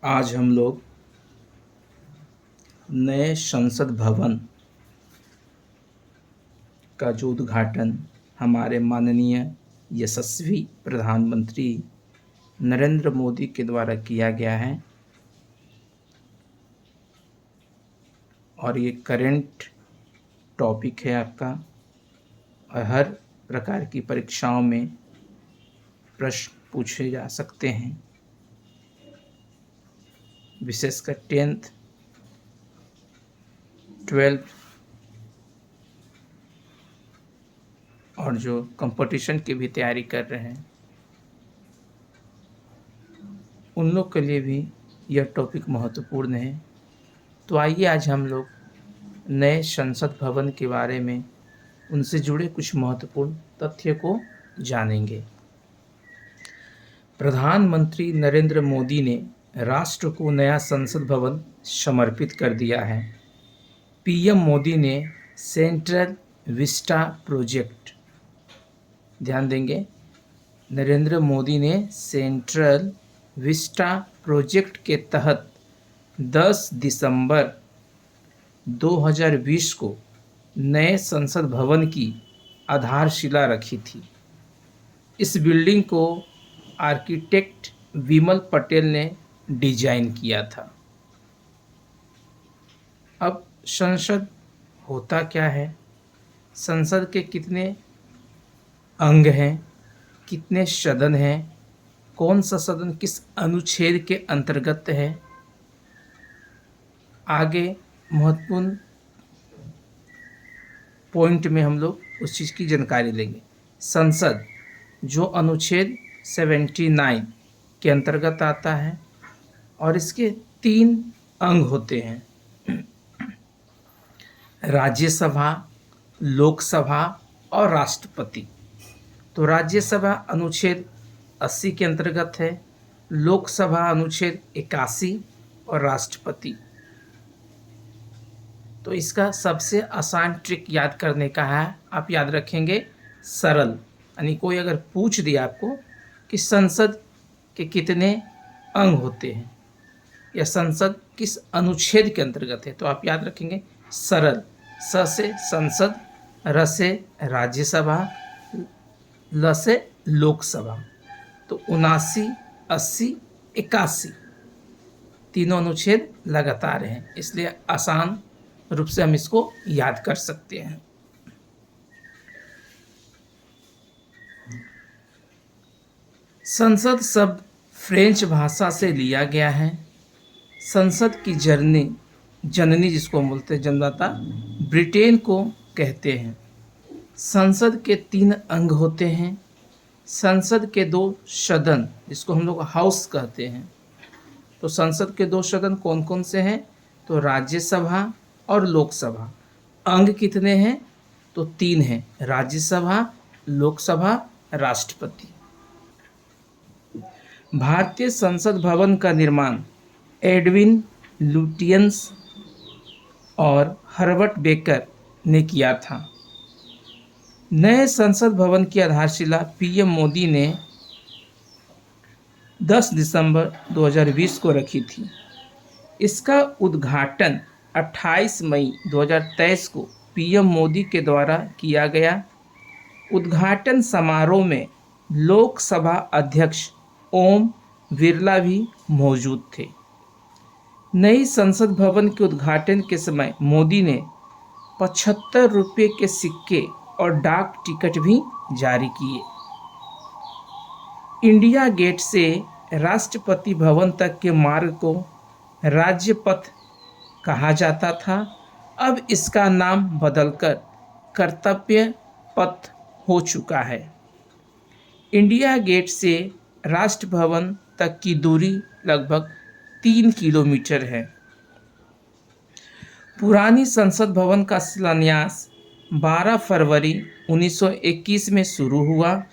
आज हम लोग नए संसद भवन का जो उद्घाटन हमारे माननीय यशस्वी प्रधानमंत्री नरेंद्र मोदी के द्वारा किया गया है और ये करेंट टॉपिक है आपका और हर प्रकार की परीक्षाओं में प्रश्न पूछे जा सकते हैं, विशेषकर 10th 12th और जो कंपटीशन की भी तैयारी कर रहे हैं उन लोग के लिए भी यह टॉपिक महत्वपूर्ण है। तो आइए आज हम लोग नए संसद भवन के बारे में उनसे जुड़े कुछ महत्वपूर्ण तथ्य को जानेंगे। प्रधानमंत्री नरेंद्र मोदी ने राष्ट्र को नया संसद भवन समर्पित कर दिया है। पीएम मोदी ने सेंट्रल विस्टा प्रोजेक्ट, ध्यान देंगे, नरेंद्र मोदी ने सेंट्रल विस्टा प्रोजेक्ट के तहत 10 दिसंबर 2020 को नए संसद भवन की आधारशिला रखी थी। इस बिल्डिंग को आर्किटेक्ट विमल पटेल ने डिजाइन किया था। अब संसद होता क्या है, संसद के कितने अंग हैं, कितने सदन हैं, कौन सा सदन किस अनुच्छेद के अंतर्गत है, आगे महत्वपूर्ण पॉइंट में हम लोग उस चीज़ की जानकारी लेंगे। संसद जो अनुच्छेद 79 के अंतर्गत आता है और इसके 3 अंग होते हैं, राज्यसभा, लोकसभा और राष्ट्रपति। तो राज्यसभा अनुच्छेद 80 के अंतर्गत है, लोकसभा अनुच्छेद 81 और राष्ट्रपति। तो इसका सबसे आसान ट्रिक याद करने का है, आप याद रखेंगे सरल, यानी कोई अगर पूछ दिया आपको कि संसद के कितने अंग होते हैं या संसद किस अनुच्छेद के अंतर्गत है, तो आप याद रखेंगे सरल, स से संसद, र से राज्यसभा, ल से लोकसभा। तो 79, 80, 81 तीनों अनुच्छेद लगातार हैं, इसलिए आसान रूप से हम इसको याद कर सकते हैं। संसद शब्द फ्रेंच भाषा से लिया गया है। संसद की जननी जिसको हम बोलते हैं जन्मदाता, ब्रिटेन को कहते हैं। संसद के 3 अंग होते हैं। संसद के 2 सदन जिसको हम लोग हाउस कहते हैं। तो संसद के 2 सदन कौन कौन से हैं, तो राज्यसभा और लोकसभा। अंग कितने हैं, तो 3 हैं, राज्यसभा, लोकसभा, राष्ट्रपति। भारतीय संसद भवन का निर्माण एडविन लुटियंस और हर्बर्ट बेकर ने किया था। नए संसद भवन की आधारशिला पीएम मोदी ने 10 दिसंबर 2020 को रखी थी। इसका उद्घाटन 28 मई 2023 को पीएम मोदी के द्वारा किया गया। उद्घाटन समारोह में लोकसभा अध्यक्ष ओम बिरला भी मौजूद थे। नई संसद भवन के उद्घाटन के समय मोदी ने 75 रुपये के सिक्के और डाक टिकट भी जारी किए। इंडिया गेट से राष्ट्रपति भवन तक के मार्ग को राज्यपथ कहा जाता था। अब इसका नाम बदलकर कर्तव्य पथ हो चुका है। इंडिया गेट से राष्ट्र भवन तक की दूरी लगभग 3 किलोमीटर है। पुरानी संसद भवन का शिलान्यास 12 फरवरी 1921 में शुरू हुआ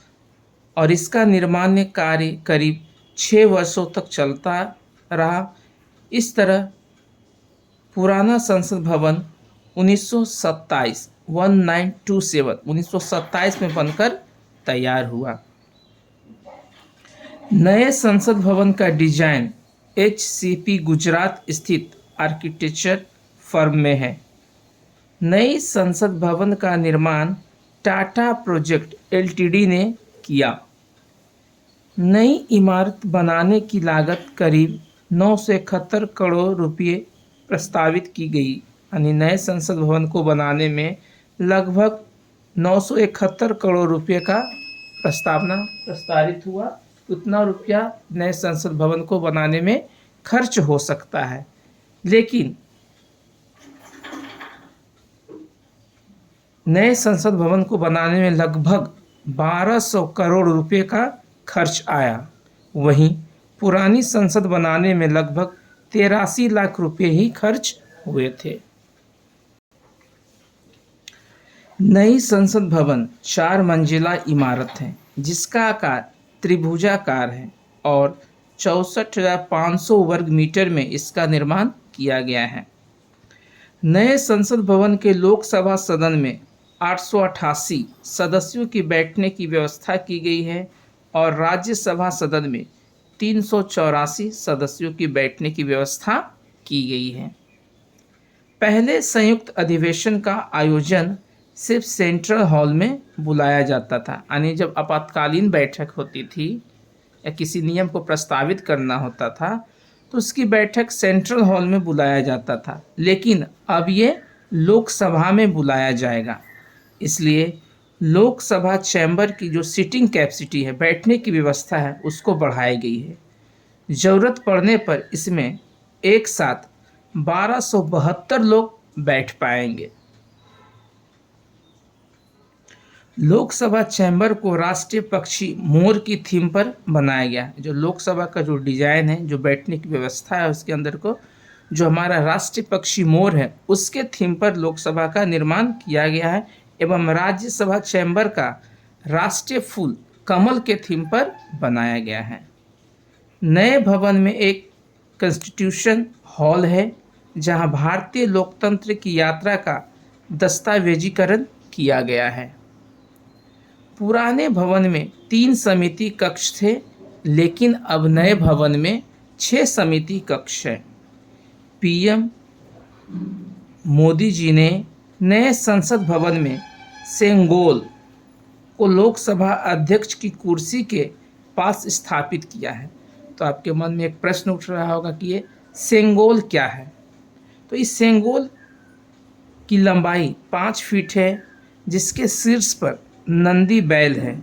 और इसका निर्माण कार्य करीब 6 वर्षों तक चलता रहा। इस तरह पुराना संसद भवन 1927 में बनकर तैयार हुआ। नए संसद भवन का डिजाइन HCP गुजरात स्थित आर्किटेक्चर फर्म में है। नई संसद भवन का निर्माण टाटा प्रोजेक्ट LTD ने किया। नई इमारत बनाने की लागत करीब 971 करोड़ रुपये प्रस्तावित की गई, यानी नए संसद भवन को बनाने में लगभग 971 करोड़ रुपये का प्रस्तावित हुआ। उतना रुपया नए संसद भवन को बनाने में खर्च हो सकता है, लेकिन नए संसद भवन को बनाने में लगभग 1200 करोड़ रुपये का खर्च आया। वहीं पुरानी संसद बनाने में लगभग 83 लाख रुपये ही खर्च हुए थे। नई संसद भवन 4 मंजिला इमारत है जिसका आकार त्रिभुजाकार है और 64,500 वर्ग मीटर में इसका निर्माण किया गया है। नए संसद भवन के लोकसभा सदन में 888 सदस्यों की बैठने की व्यवस्था की गई है और राज्यसभा सदन में 384 सदस्यों की बैठने की व्यवस्था की गई है। पहले संयुक्त अधिवेशन का आयोजन सिर्फ सेंट्रल हॉल में बुलाया जाता था, यानी जब आपातकालीन बैठक होती थी या किसी नियम को प्रस्तावित करना होता था तो उसकी बैठक सेंट्रल हॉल में बुलाया जाता था, लेकिन अब ये लोकसभा में बुलाया जाएगा। इसलिए लोकसभा चैम्बर की जो सीटिंग कैपेसिटी है, बैठने की व्यवस्था है, उसको बढ़ाई गई है। ज़रूरत पड़ने पर इसमें एक साथ 1272 लोग बैठ पाएंगे। लोकसभा चैम्बर को राष्ट्रीय पक्षी मोर की थीम पर बनाया गया। जो लोकसभा का जो डिज़ाइन है, जो बैठने की व्यवस्था है, उसके अंदर को जो हमारा राष्ट्रीय पक्षी मोर है उसके थीम पर लोकसभा का निर्माण किया गया है एवं राज्यसभा चैम्बर का राष्ट्रीय फूल कमल के थीम पर बनाया गया है। नए भवन में एक कॉन्स्टिट्यूशन हॉल है जहां भारतीय लोकतंत्र की यात्रा का दस्तावेजीकरण किया गया है। पुराने भवन में 3 समिति कक्ष थे, लेकिन अब नए भवन में 6 समिति कक्ष हैं। PM मोदी जी ने नए संसद भवन में सेंगोल को लोकसभा अध्यक्ष की कुर्सी के पास स्थापित किया है। तो आपके मन में एक प्रश्न उठ रहा होगा कि ये सेंगोल क्या है। तो इस सेंगोल की लंबाई 5 फीट है जिसके शीर्ष पर नंदी बैल है।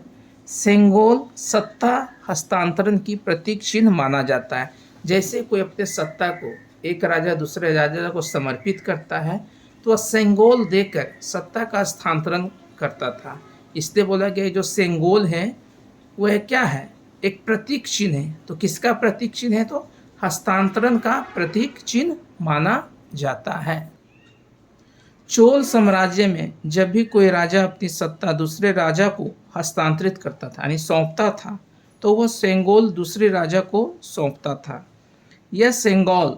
सेंगोल सत्ता हस्तांतरण की प्रतीक चिन्ह माना जाता है। जैसे कोई अपने सत्ता को एक राजा दूसरे राजा को समर्पित करता है तो वह सेंगोल देकर सत्ता का हस्तांतरण करता था। इसलिए बोला गया जो सेंगोल है वह क्या है, एक प्रतीक चिन्ह है। तो किसका प्रतीक चिन्ह है, तो हस्तांतरण का प्रतीक चिन्ह माना जाता है। चोल साम्राज्य में जब भी कोई राजा अपनी सत्ता दूसरे राजा को हस्तांतरित करता था, यानी सौंपता था, तो वह सेंगोल दूसरे राजा को सौंपता था। यह सेंगोल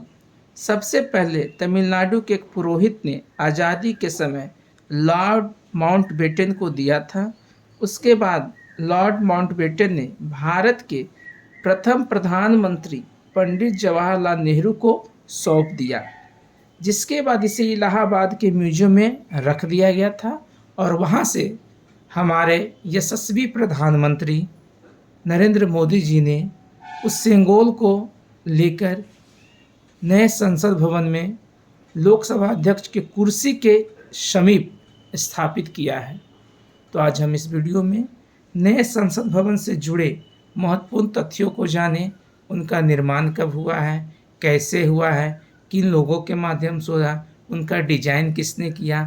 सबसे पहले तमिलनाडु के एक पुरोहित ने आज़ादी के समय लॉर्ड माउंटबेटन को दिया था। उसके बाद लॉर्ड माउंटबेटन ने भारत के प्रथम प्रधानमंत्री पंडित जवाहरलाल नेहरू को सौंप दिया, जिसके बाद इसे इलाहाबाद के म्यूजियम में रख दिया गया था और वहाँ से हमारे यशस्वी प्रधानमंत्री नरेंद्र मोदी जी ने उस सेंगोल को लेकर नए संसद भवन में लोकसभा अध्यक्ष की कुर्सी के समीप स्थापित किया है। तो आज हम इस वीडियो में नए संसद भवन से जुड़े महत्वपूर्ण तथ्यों को जाने, उनका निर्माण कब हुआ है, कैसे हुआ है, किन लोगों के माध्यम से हुआ, उनका डिजाइन किसने किया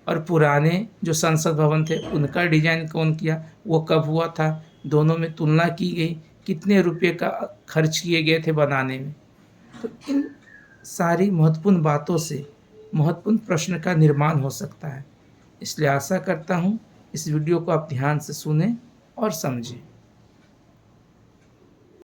और पुराने जो संसद भवन थे उनका डिजाइन कौन किया, वो कब हुआ था, दोनों में तुलना की गई, कितने रुपए का खर्च किए गए थे बनाने में। तो इन सारी महत्वपूर्ण बातों से महत्वपूर्ण प्रश्न का निर्माण हो सकता है। इसलिए आशा करता हूँ इस वीडियो को आप ध्यान से सुनें और समझें।